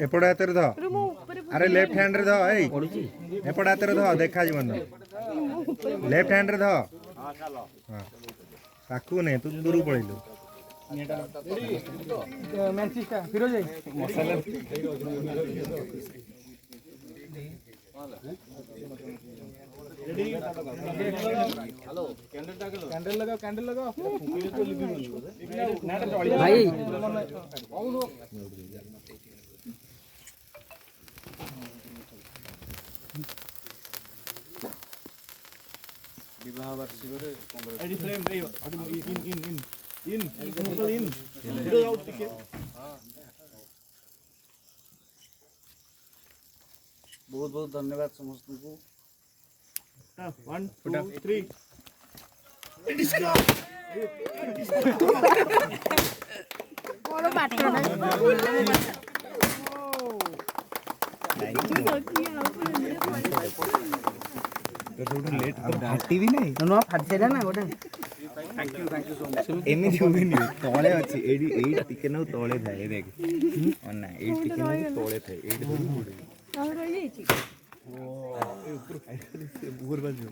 एपट हाथ ध अरे लेफ्ट हैंड रे ध एपट हाथ रे ध देखा जीवन लेफ्ट हैंड रे ध ताकू नहीं तू दूर पड़ेलु कैंडल लगाओ भाई विवाह वार्षिकरे एडी फ्रेम रे इन बहुत बहुत धन्यवाद समस्त को 1 2 3 बड़ बाटो फाटी भी नहीं नो फाट सेला ना गोटे थैंक यू सो मच एमती हुएनि तले अच्छी एडी एडी टिके न तले थाए देख ना एडी टिके न तले थाए एडी धरि पड़े और रही जाई ओ ऊपर खाई ऊपर बाजू